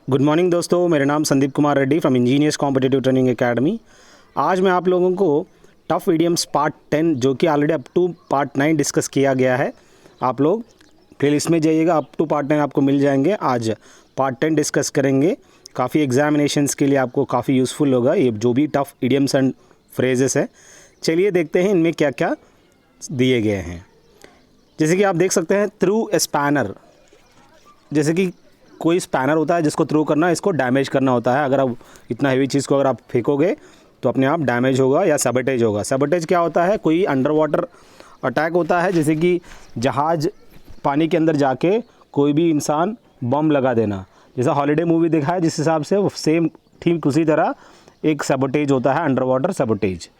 Good morning दोस्तों, मेरा नाम Sandeep Kumar Reddy from engineers competitive training academy. आज मैं आप लोगों को टफ इडियम्स पार्ट 10 जो कि already up to part 9 discuss किया गया है। आप लोग प्लेलिस्ट में जाइएगा, अप टू पार्ट 9 आपको मिल जाएंगे। आज पार्ट 10 डिस्कस करेंगे। काफ़ी एग्जामिनेशंस के लिए आपको काफ़ी यूज़फुल होगा ये जो भी टफ इडियम्स एंड फ्रेजेस है। चलिए देखते हैं इनमें क्या क्या दिए गए हैं। जैसे कि आप देख सकते हैं थ्रू ए स्पैनर, जैसे कि कोई स्पैनर होता है जिसको थ्रो करना, इसको डैमेज करना होता है। अगर आप इतना हेवी चीज़ को अगर आप फेंकोगे तो अपने आप डैमेज होगा या सबटेज होगा। सबटेज क्या होता है? कोई अंडर वाटर अटैक होता है, जैसे कि जहाज़ पानी के अंदर जाके कोई भी इंसान बम लगा देना। जैसा हॉलीडे मूवी देखा है जिस हिसाब से, सेम ठीक उसी तरह एक सबटेज होता है, under water sabotage.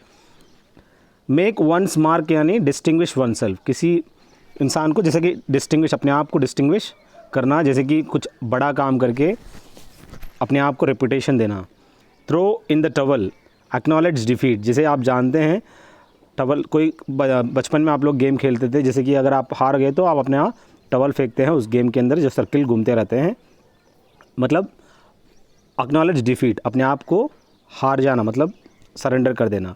Make one's mark यानी डिस्टिंग्विश वन सेल्फ, किसी इंसान को जैसे कि डिस्टिंग्विश, अपने आप को डिस्टिंग्विश करना, जैसे कि कुछ बड़ा काम करके अपने आप को रेपुटेशन देना। Throw in the towel, acknowledge defeat, जैसे आप जानते हैं टवल, कोई बचपन में आप लोग गेम खेलते थे, जैसे कि अगर आप हार गए तो आप अपने आप टवल फेंकते हैं उस गेम के अंदर, जो सर्किल घूमते रहते हैं, मतलब एक्नॉलेज डिफीट, अपने आप को हार जाना, मतलब सरेंडर कर देना।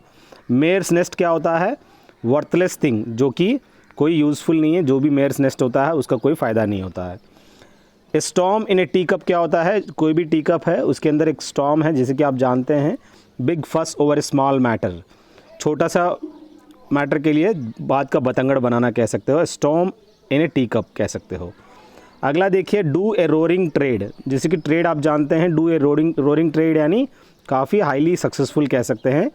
मेयर्स नेस्ट क्या होता है? वर्थलेस थिंग, जो कि कोई यूज़फुल नहीं है। जो भी मेयर्स नेस्ट होता है उसका कोई फ़ायदा नहीं होता है। Storm in A tea cup क्या होता है? कोई भी टी कप है उसके अंदर एक स्टॉर्म है, जैसे कि आप जानते हैं बिग फस ओवर ए स्मॉल मैटर, छोटा सा मैटर के लिए बात का बतंगड़ बनाना कह सकते हो। Storm in A tea cup कह सकते हो। अगला देखिए, डू ए रोरिंग ट्रेड, जैसे कि ट्रेड आप जानते हैं, डू ए रोरिंग ट्रेड यानी काफ़ी हाईली सक्सेसफुल कह सकते हैं,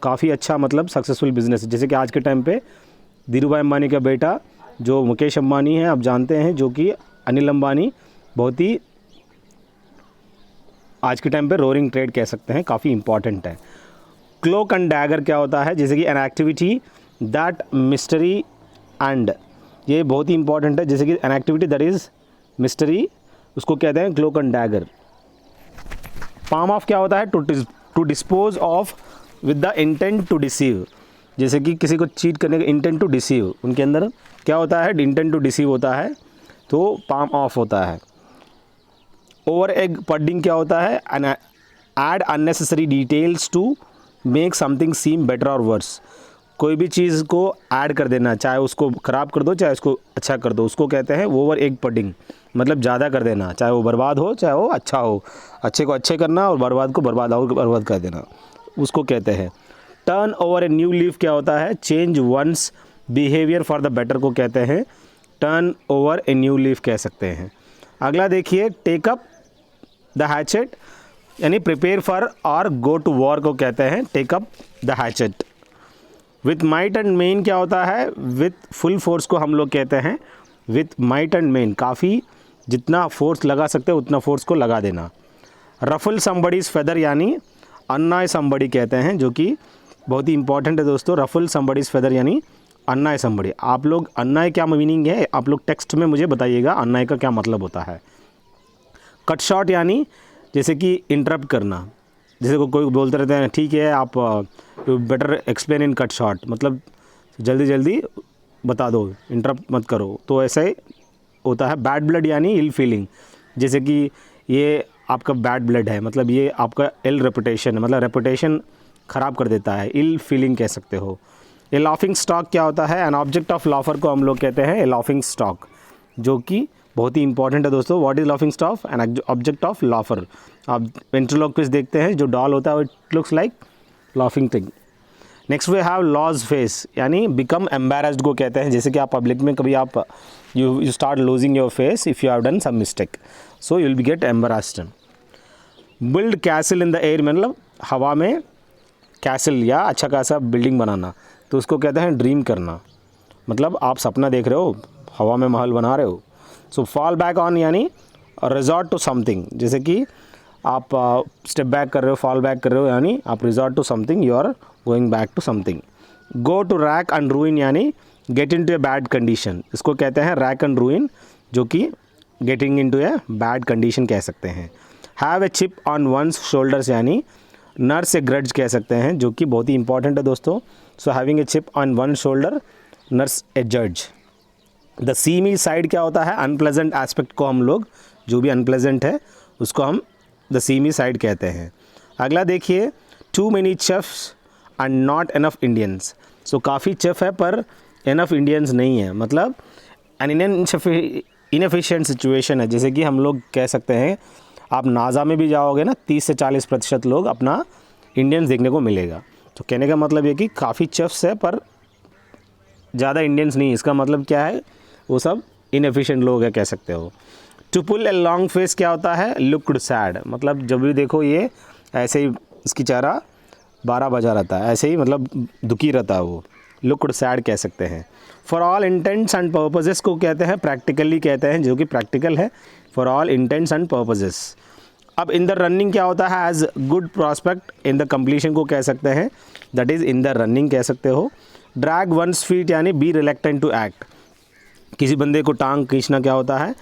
काफ़ी अच्छा मतलब सक्सेसफुल बिजनेस। जैसे कि आज के टाइम पे धीरूभाई अंबानी का बेटा जो मुकेश अंबानी है, आप जानते हैं, जो कि अनिल अंबानी, बहुत ही आज के टाइम पे रोरिंग ट्रेड कह सकते हैं, काफ़ी इंपॉर्टेंट है। क्लोक एंड डैगर क्या होता है? जैसे कि an activity that mystery and, ये बहुत ही इंपॉर्टेंट है, जैसे कि an activity that is mystery, उसको कहते हैं cloak and dagger. Palm off क्या होता है? To dispose of with the intent to deceive, जैसे कि किसी को चीट करने का इंटेंट टू डिसीव, उनके अंदर क्या होता है? इंटेंट टू डिसीव होता है, तो पाम ऑफ होता है। ओवर एग पडिंग क्या होता है? Add unnecessary details to make something seem better और वर्स, कोई भी चीज़ को ऐड कर देना, चाहे उसको ख़राब कर दो चाहे उसको अच्छा कर दो, उसको कहते हैं ओवर एग पडिंग, मतलब ज़्यादा कर देना, चाहे वो बर्बाद हो चाहे वो अच्छा हो, अच्छे को अच्छे करना और बर्बाद को बर्बाद कर देना, उसको कहते हैं। Turn over a new leaf क्या होता है? Change one's behaviour for the better को कहते हैं turn over a new leaf कह सकते हैं। अगला देखिए, टेक अप द हैचेट यानी प्रिपेयर फॉर और गो टू वॉर को कहते हैं take up the hatchet. With might and main क्या होता है? विथ फुल फोर्स को हम लोग कहते हैं विथ माइट एंड मेन, काफ़ी जितना फोर्स लगा सकते हैं उतना फोर्स को लगा देना। रफल समबडीज फेदर यानी अन्नाय समबडी कहते हैं, जो कि बहुत ही इंपॉर्टेंट है दोस्तों। रफल समबडीज फेदर यानी अन्नाय समबडी। आप लोग अन्नाय क्या मीनिंग है आप लोग टेक्स्ट में मुझे बताइएगा, अन्नाय का क्या मतलब होता है। कट शॉट यानी जैसे कि इंटरप्ट करना, जैसे कोई बोलते रहते हैं ठीक है आप better explain in cut shot, मतलब जल्दी जल्दी बता दो, इंटरप्ट मत करो, तो ऐसे होता है। बैड ब्लड यानी इल फीलिंग, जैसे कि ये आपका बैड ब्लड है, मतलब ये आपका इल रेपुटेशन है, मतलब रेपुटेशन ख़राब कर देता है, इल फीलिंग कह सकते हो। ए लाफिंग स्टॉक क्या होता है? एन ऑब्जेक्ट ऑफ लाफर को हम लोग कहते हैं ए लाफिंग स्टॉक, जो कि बहुत ही इंपॉर्टेंट है दोस्तों। What is laughing stock? An object of laughter. आप वेंट्रोलोक्विस्ट देखते हैं, जो डॉल होता है it looks like laughing thing. Next we have lose face यानी बिकम एम्बेरस्ड को कहते हैं, जैसे कि आप पब्लिक में कभी आप you start losing your face if you have done some mistake, so you will be get embarrassed. Build castle in the air, मतलब हवा में कैसल या अच्छा खासा बिल्डिंग बनाना, तो उसको कहते हैं ड्रीम करना, मतलब आप सपना देख रहे हो, हवा में महल बना रहे हो। सो फॉल बैक ऑन यानी रिजॉर्ट टू समथिंग, जैसे कि आप स्टेप बैक कर रहे हो, फॉल बैक कर रहे हो, यानी आप resort to something, you are going back to something. Go to rack and ruin यानी get into a bad condition, इसको कहते हैं रैक एंड रूइन, जो कि getting into a bad condition कह सकते हैं। Have a chip on one's shoulders यानी नर्स ए ग्रड्ज कह सकते हैं, जो कि बहुत ही इंपॉर्टेंट है दोस्तों। So having a chip on one shoulder, nurse a जज। द सीमी साइड क्या होता है? अनप्लेजेंट एस्पेक्ट को हम लोग, जो भी अनप्लेजेंट है उसको हम द सीमी साइड कहते हैं। अगला देखिए, too many chefs and not enough Indians. सो काफ़ी चेफ है पर इनफ इंडियंस नहीं है, मतलब एन इनएफिशिएंट सिचुएशन है। जैसे कि हम लोग कह सकते हैं, आप नासा में भी जाओगे ना, 30 से 40% लोग अपना इंडियंस देखने को मिलेगा। तो कहने का मतलब ये कि काफ़ी चेफ्स है पर ज़्यादा इंडियंस नहीं। इसका मतलब क्या है, वो सब इनएफिशिएंट लोग है कह सकते हो। To pull a long face क्या होता है, लुक्ड सैड। मतलब जब भी देखो ये ऐसे ही इसकी चेहरा 12 बजा रहता है, ऐसे ही मतलब दुखी रहता है वो, लुक्ड सैड कह सकते हैं। For all intents and purposes को कहते हैं प्रैक्टिकली कहते हैं, जो कि प्रैक्टिकल है, for all intents and purposes. अब इन द रनिंग क्या होता है, as good prospect in the completion को कह सकते हैं, that is in the running कह सकते हो। ड्रैग वंस फीट यानी बी रिलेक्टेंट टू एक्ट। किसी बंदे को टांग खींचना क्या होता है,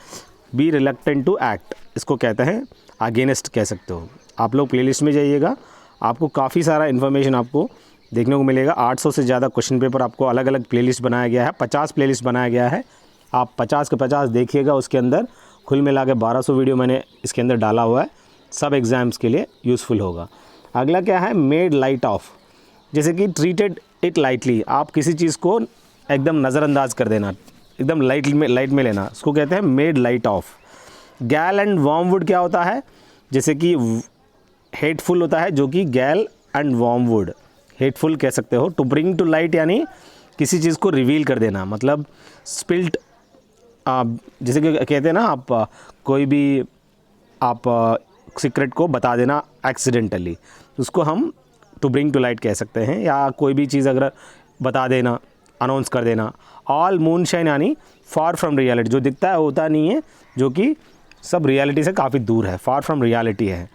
बी रिलेक्टेंट टू एक्ट, इसको कहते हैं अगेंस्ट कह सकते हो। आप लोग प्लेलिस्ट में जाइएगा, आपको काफ़ी सारा इन्फॉर्मेशन आपको देखने को मिलेगा। 800 से ज़्यादा क्वेश्चन पेपर आपको अलग अलग प्लेलिस्ट बनाया गया है, 50 प्लेलिस्ट बनाया गया है। आप 50 के 50 देखिएगा, उसके अंदर कुल मिला के 1200 वीडियो मैंने इसके अंदर डाला हुआ है, सब एग्ज़ाम्स के लिए यूज़फुल होगा। अगला क्या है, मेड लाइट ऑफ। जैसे कि ट्रीटेड इट लाइटली, आप किसी चीज़ को एकदम नज़रअंदाज कर देना, एकदम लाइट में लेना, उसको कहते हैं मेड लाइट ऑफ। गैल एंड वॉर्मवुड क्या होता है, जैसे कि हेटफुल होता है, जो कि गैल एंड वॉर्मवुड, हेटफुल कह सकते हो। टू ब्रिंग टू लाइट यानी किसी चीज़ को रिवील कर देना, मतलब स्पिल्ट, जैसे कि कहते हैं ना, आप कोई भी आप सीक्रेट को बता देना एक्सीडेंटली, उसको हम टू ब्रिंग टू लाइट कह सकते हैं। या कोई भी चीज़ अगर बता देना, अनाउंस कर देना। ऑल मूनशाइन यानी फार फ्रॉम रियलिटी, जो दिखता है होता नहीं है, जो कि सब रियलिटी से काफ़ी दूर है, फार फ्रॉम रियलिटी है।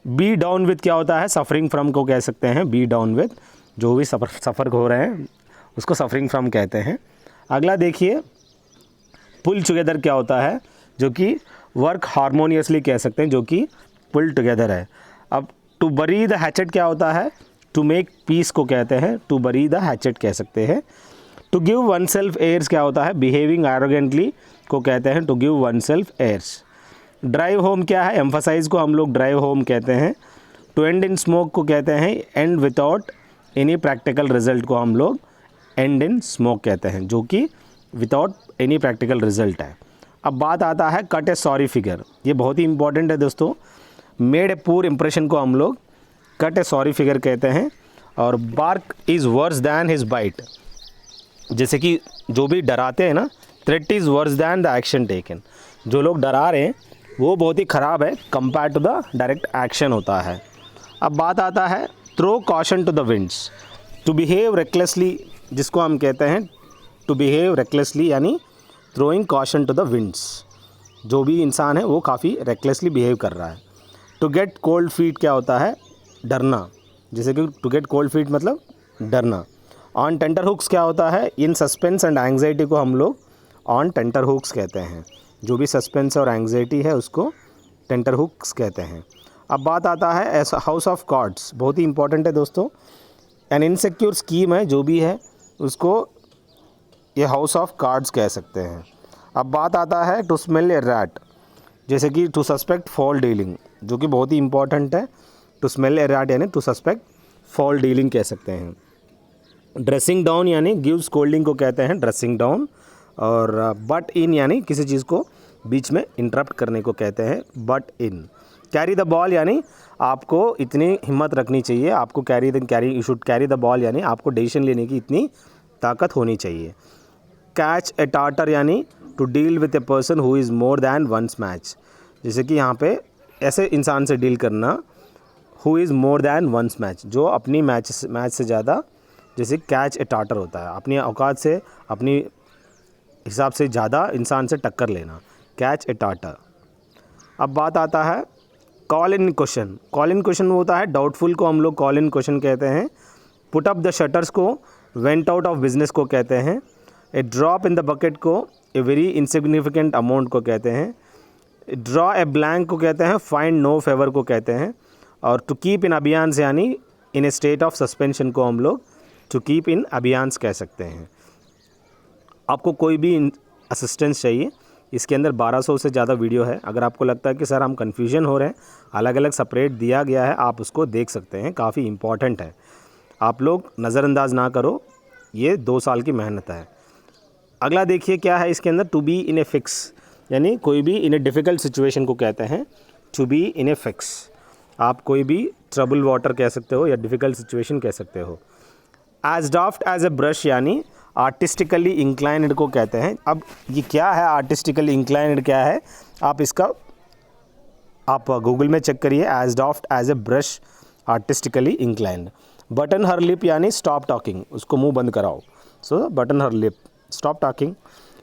बी डाउन विथ क्या होता है, सफरिंग फ्रॉम को कह सकते हैं। बी डाउन विथ, जो भी सफ़र हो रहे हैं उसको सफरिंग फ्रॉम कहते हैं। अगला देखिए, पुल टुगेदर क्या होता है, जो कि वर्क हारमोनियसली कह सकते हैं, जो कि पुल टुगेदर है। अब टू बरी द हैचेट क्या होता है, टू मेक पीस को कहते हैं, टू बरी द हैचेट कह सकते हैं। To give oneself airs क्या होता है, बिहेविंग एरोगेंटली को कहते हैं, to give oneself airs. Drive home क्या है, एम्फसाइज को हम लोग ड्राइव होम कहते हैं। टू एंड इन स्मोक को कहते हैं and without any practical result को हम लोग एंड इन स्मोक कहते हैं, जो कि विदाउट एनी प्रैक्टिकल रिजल्ट है। अब बात आता है कट ए सॉरी फिगर, ये बहुत ही इंपॉर्टेंट है दोस्तों। मेड ए पूर इंप्रेशन को हम लोग कट ए सॉरी फिगर कहते हैं। और bark is worse than his bite, जैसे कि जो भी डराते हैं ना, threat is worse than the action taken, जो लोग डरा रहे हैं वो बहुत ही ख़राब है compare to the direct action होता है। अब बात आता है throw caution to the winds, to behave recklessly, जिसको हम कहते हैं टू बिहेव रेकलेसली यानी throwing caution to the winds, जो भी इंसान है वो काफ़ी रेकलेसली बिहेव कर रहा है। टू गेट कोल्ड फीट क्या होता है, डरना, जैसे कि टू गेट कोल्ड फीट मतलब डरना। ऑन टेंटर हुक्स क्या होता है, इन सस्पेंस एंड एंग्जाइटी को हम लोग ऑन टेंटर हुक्स कहते हैं, जो भी सस्पेंस और एंग्जाइटी है उसको टेंटर हुक्स कहते हैं। अब बात आता है हाउस ऑफ कार्ड्स, बहुत ही इंपॉर्टेंट है दोस्तों। एन इनसिक्योर स्कीम है, जो भी है उसको ये हाउस ऑफ कार्ड्स कह सकते हैं। अब बात आता है टू स्मेल ए रैट, जैसे कि टू सस्पेक्ट फॉल डीलिंग, जो कि बहुत ही इंपॉर्टेंट है। टू स्मेल ए रैट यानी टू सस्पेक्ट फॉल डीलिंग कह सकते हैं। ड्रेसिंग डाउन यानी गिव स्कोल्डिंग को कहते हैं ड्रेसिंग डाउन। और बट इन यानी किसी चीज़ को बीच में इंटरप्ट करने को कहते हैं but in. Carry the ball यानी आपको इतनी हिम्मत रखनी चाहिए, आपको you should carry the ball यानी आपको डिसीजन लेने की इतनी ताकत होनी चाहिए। कैच ए टार्टर यानी to deal with a person who is more than one's match, जैसे कि यहाँ पे ऐसे इंसान से डील करना who is more than one's match, जो अपनी मैच से ज़्यादा, जैसे कैच ए टार्टर होता है, अपनी औकात से अपनी हिसाब से ज़्यादा इंसान से टक्कर लेना, कैच ए टार्टर। अब बात आता है call in question, call in question होता है डाउटफुल को हम लोग कॉल इन क्वेश्चन कहते हैं। पुट अप द शटर्स को वेंट आउट ऑफ बिजनेस को कहते हैं। ए ड्रॉप इन द बकेट को ए वेरी इनसिग्निफिकेंट अमाउंट को कहते हैं। ड्रॉ ए ब्लैंक को कहते हैं फाइंड नो फेवर को कहते हैं। और टू कीप इन अबियान्स यानी इन ए स्टेट ऑफ सस्पेंशन को हम लोग टू कीप इन अबियान्स कह सकते हैं। आपको कोई भी असिस्टेंस चाहिए इसके अंदर 1200 से ज़्यादा वीडियो है। अगर आपको लगता है कि सर हम कन्फ्यूजन हो रहे हैं, अलग अलग सेपरेट दिया गया है, आप उसको देख सकते हैं, काफ़ी इम्पॉर्टेंट है, आप लोग नज़रअंदाज ना करो, ये 2 साल की मेहनत है। अगला देखिए क्या है इसके अंदर, to be in a fix, यानी कोई भी इन ए डिफ़िकल्ट सिचुएशन को कहते हैं to be in a fix. आप कोई भी ट्रबल वाटर कह सकते हो या डिफ़िकल्ट सिचुएशन कह सकते हो। As daft as a brush, यानी आर्टिस्टिकली इंक्लाइंड को कहते हैं। अब ये क्या है आर्टिस्टिकली इंक्लाइंड, क्या है आप इसका आप गूगल में चेक करिए, as daft as a brush artistically inclined. Button her lip यानी स्टॉप टॉकिंग, उसको मुंह बंद कराओ, so button her lip, stop talking.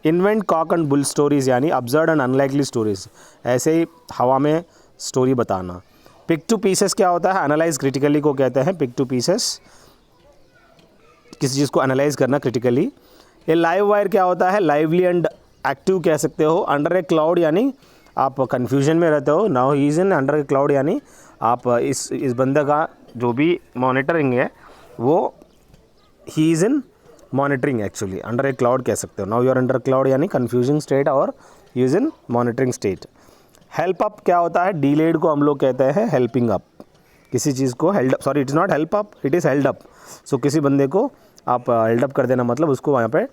Invent cock and bull stories, यानी अब्सर्ड एंड अनलाइकली स्टोरीज, ऐसे ही हवा में स्टोरी बताना। पिक टू पीसेस क्या होता है, एनालाइज क्रिटिकली को कहते हैं पिक टू पीसेस, किसी चीज़ को एनालाइज करना क्रिटिकली। ये लाइव वायर क्या होता है, लाइवली एंड एक्टिव कह सकते हो। अंडर ए क्लाउड, यानी आप कन्फ्यूजन में रहते हो, now he is in under a cloud, यानी आप इस बंदे का जो भी मॉनिटरिंग है वो he is in monitoring, actually under a cloud कह सकते हो। Now you are under cloud यानी कन्फ्यूजिंग स्टेट और he is in monitoring state. Help up क्या होता है, डीलेड को हम लोग कहते हैं हेल्पिंग अप, किसी चीज़ को held, sorry it's not help up, it is held up. So किसी बंदे को आप हेल्ड अप कर देना, मतलब उसको वहाँ पे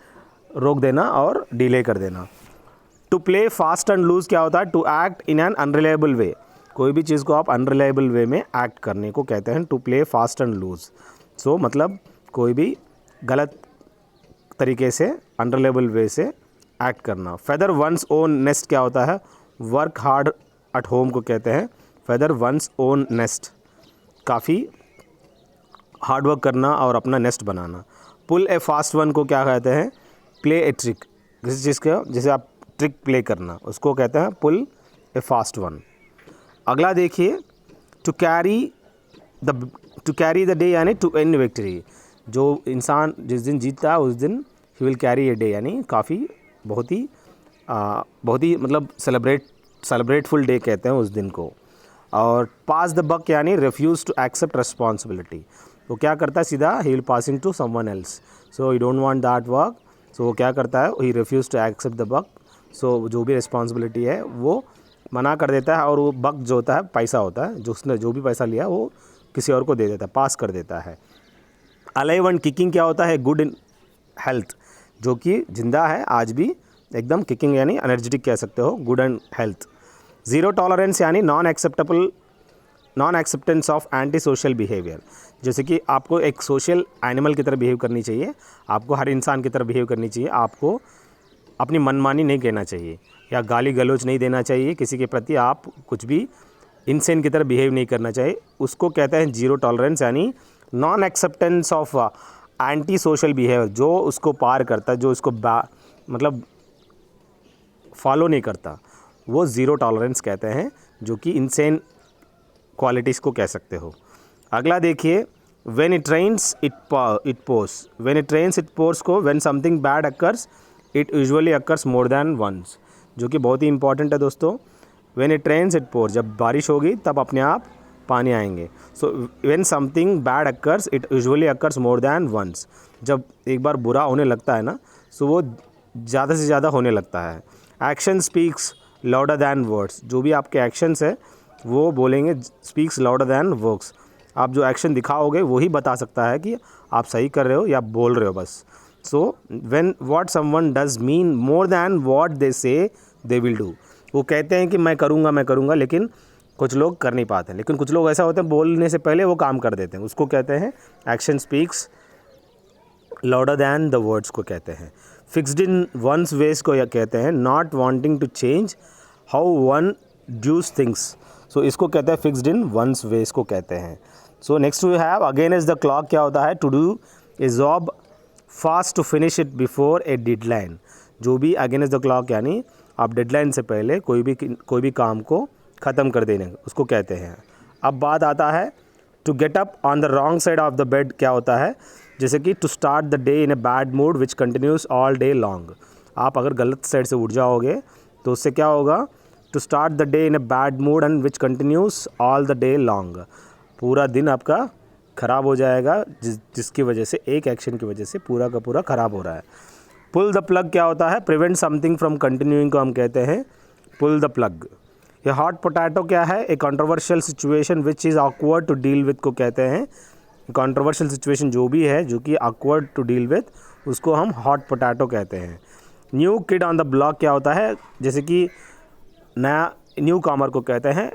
रोक देना और डिले कर देना। To play fast and loose क्या होता है, to act in an unreliable way, कोई भी चीज़ को आप अनरिलायबल वे में एक्ट करने को कहते हैं to play fast and loose. So मतलब कोई भी गलत तरीके से अनरिलायबल वे से एक्ट करना। फेदर वंस ओन नेस्ट क्या होता है, वर्क हार्ड एट होम को कहते हैं फेदर वंस ओन नेस्ट, काफ़ी हार्ड वर्क करना और अपना नेस्ट बनाना। पुल ए फास्ट वन को क्या कहते हैं, प्ले ए ट्रिक, किसी चीज़ का जैसे आप ट्रिक प्ले करना उसको कहते हैं पुल ए फास्ट वन। अगला देखिए, टू कैरी द डे यानी टू एंड विक्ट्री, जो इंसान जिस दिन जीतता है उस दिन he will carry a day, यानी काफ़ी बहुत ही मतलब सेलिब्रेटफुल डे कहते हैं उस दिन को। और पास द बक यानी रिफ्यूज़ टू एक्सेप्ट रिस्पॉन्सिबिलिटी, वो क्या करता है सीधा ही will passing to someone else, so he don't want that work, so वो क्या करता है he refuse to accept the buck, so जो भी रिस्पॉन्सिबिलिटी है वो मना कर देता है, और वो बक जो होता है पैसा होता है, जो उसने जो भी पैसा लिया वो किसी और को दे देता है, पास कर देता है। अलाइव एंड किकिंग क्या होता है, गुड इन हेल्थ, जो कि जिंदा है आज भी एकदम, किकिंग यानी एनर्जेटिक कह सकते हो, good and health. Zero tolerance यानी non acceptance of anti social behaviour, जैसे कि आपको एक सोशल एनिमल की तरह बिहेव करनी चाहिए, आपको हर इंसान की तरह बिहेव करनी चाहिए, आपको अपनी मनमानी नहीं कहना चाहिए या गाली गलौज नहीं देना चाहिए किसी के प्रति, आप कुछ भी इंसान की तरह बिहेव नहीं करना चाहिए, उसको कहते हैं जीरो टॉलरेंस, यानी non acceptance of anti social behaviour, जो उसको पार करता है, जो उसको मतलब फॉलो नहीं करता, वो ज़ीरो टॉलरेंस कहते हैं, जो कि इंसेन क्वालिटीज़ को कह सकते हो। अगला देखिए, when it rains it pours, when it rains it pours को when something bad occurs it usually occurs more than once, जो कि बहुत ही इंपॉर्टेंट है दोस्तों। When it rains it pours, जब बारिश होगी तब अपने आप पानी आएंगे। So when something bad occurs it usually occurs more than once, जब एक बार बुरा होने लगता है ना, सो वो ज़्यादा से ज़्यादा होने लगता है। Action speaks louder than words, जो भी आपके एक्शंस है वो बोलेंगे, स्पीक्स लाउडर दैन वर्ड्स, आप जो एक्शन दिखाओगे वही बता सकता है कि आप सही कर रहे हो या बोल रहे हो बस। So when what someone does mean more than what they से दे विल डू, वो कहते हैं कि मैं करूँगा, लेकिन कुछ लोग कर नहीं पाते, लेकिन कुछ लोग ऐसा होते हैं बोलने से पहले वो काम कर देते हैं, उसको कहते हैं action speaks louder than the words को कहते हैं। फिक्स्ड इन वंस वेज को कहते हैं not wanting to change how one does things, so इसको कहते हैं फिक्स्ड इन वंस वेज को कहते हैं। So next we have against the clock क्या होता है, to do a job fast to finish it before a deadline, जो भी अगेंस्ट द क्लॉक यानी आप डेडलाइन से पहले कोई भी काम को ख़त्म कर देने उसको कहते हैं। अब बात आता है to get up on the wrong side of the bed क्या होता है, जैसे कि to start the day in a bad mood which continues all day long, आप अगर गलत साइड से उठ जाओगे तो उससे क्या होगा, to start the day in a bad mood and which continues all the day long, पूरा दिन आपका ख़राब हो जाएगा, जिसकी वजह से एक एक्शन की वजह से पूरा का पूरा ख़राब हो रहा है। पुल द प्लग क्या होता है, प्रिवेंट समथिंग फ्रॉम कंटिन्यूइंग को हम कहते हैं पुल द प्लग। ये हॉट पोटैटो क्या है, a controversial situation which is awkward to deal with को कहते हैं। कंट्रोवर्शियल सिचुएशन जो भी है जो कि ऑकवर्ड टू डील विद, उसको हम हॉट पोटैटो कहते हैं। New kid on the block क्या होता है, जैसे कि नया न्यू कॉमर को कहते हैं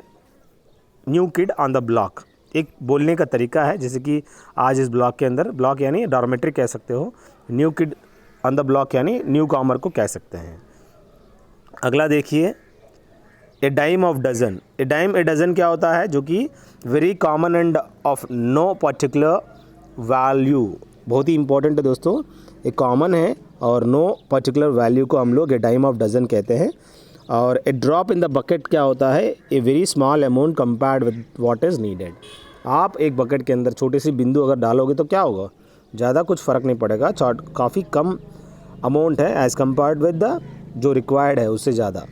new kid on the block. एक बोलने का तरीका है, जैसे कि आज इस ब्लॉक के अंदर, ब्लॉक यानी डॉर्मेट्री कह सकते हो, new kid on the block यानी न्यू कॉमर को कह सकते हैं। अगला देखिए, a dime of dozen. A dime a dozen क्या होता है, जो कि very common and of no particular value. बहुत ही इंपॉर्टेंट है दोस्तों, ये कॉमन है और नो पर्टिकुलर वैल्यू को हम लोग ए डाइम ऑफ डजन कहते हैं। और ए ड्रॉप इन द बकेट क्या होता है, a very small amount compared with what is needed. आप एक बकेट के अंदर छोटी सी बिंदु अगर डालोगे तो क्या होगा, ज़्यादा कुछ फ़र्क नहीं पड़ेगा, काफ़ी कम अमाउंट है एज़ कम्पेयर्ड विद द जो रिक्वायर्ड है उससे ज़्यादा,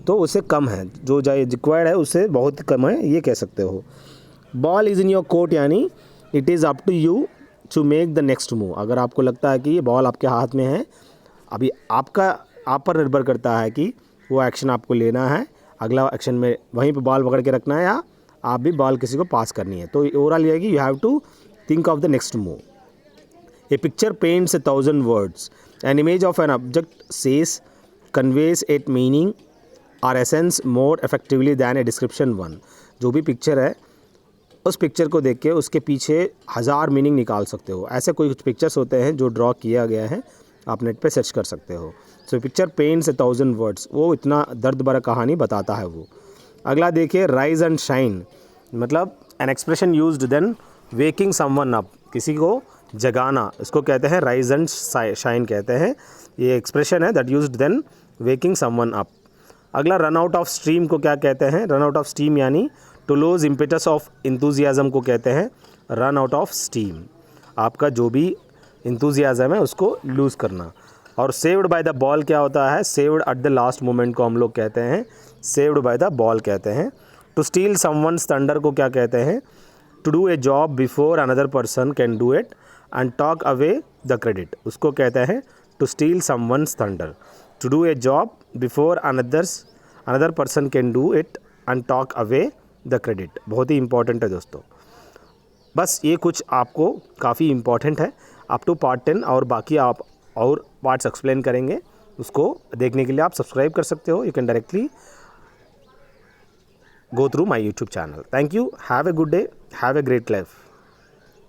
तो उससे कम है, जो रिक्वायर्ड है उससे बहुत कम है, ये कह सकते हो। Ball is in your court यानी it is up to you to make the next move. अगर आपको लगता है कि ये बॉल आपके हाथ में है, अभी आप पर निर्भर करता है कि वो एक्शन आपको लेना है, अगला एक्शन में वहीं पे बॉल पकड़ के रखना है या आप भी बॉल किसी को पास करनी है। तो ओवरऑल ये है कि you have to think of the next move. A picture paints 1,000 words, an image of an object says conveys it meaning और essence more effectively than a description one. जो भी पिक्चर है उस पिक्चर को देख के उसके पीछे 1000 मीनिंग निकाल सकते हो। ऐसे कोई कुछ पिक्चर्स होते हैं जो ड्रॉ किया गया है, आप नेट पे सर्च कर सकते हो। सो पिक्चर पेंट्स 1,000 वर्ड्स, वो इतना दर्द भरा कहानी बताता है वो। अगला देखिए, राइज एंड शाइन, मतलब an expression used then waking someone up, किसी को जगाना, इसको कहते हैं राइज एंड शाइन कहते हैं। ये एक्सप्रेशन है that used then waking someone up. अगला रन आउट ऑफ स्टीम को क्या कहते हैं, रन आउट ऑफ स्टीम यानी to lose impetus of enthusiasm को कहते हैं रन आउट ऑफ स्टीम। आपका जो भी इंथुजियाज़म है उसको लूज़ करना। और सेव्ड बाय द बॉल क्या होता है, saved at the last moment को हम लोग कहते हैं सेव्ड बाय द बॉल कहते हैं। टू स्टील समवन्स थंडर को क्या कहते हैं, to do a job before another person can do it and talk away the credit, उसको कहते हैं to steal someone's thunder. To do a job before another person can do it and talk away the credit. बहुत ही important है दोस्तों। बस ये कुछ आपको काफ़ी इंपॉर्टेंट है अप टू पार्ट 10, और बाकी आप और पार्ट्स एक्सप्लेन करेंगे, उसको देखने के लिए आप सब्सक्राइब कर सकते हो। You can directly go through my YouTube channel. Thank you. Have a good day. Have a great life.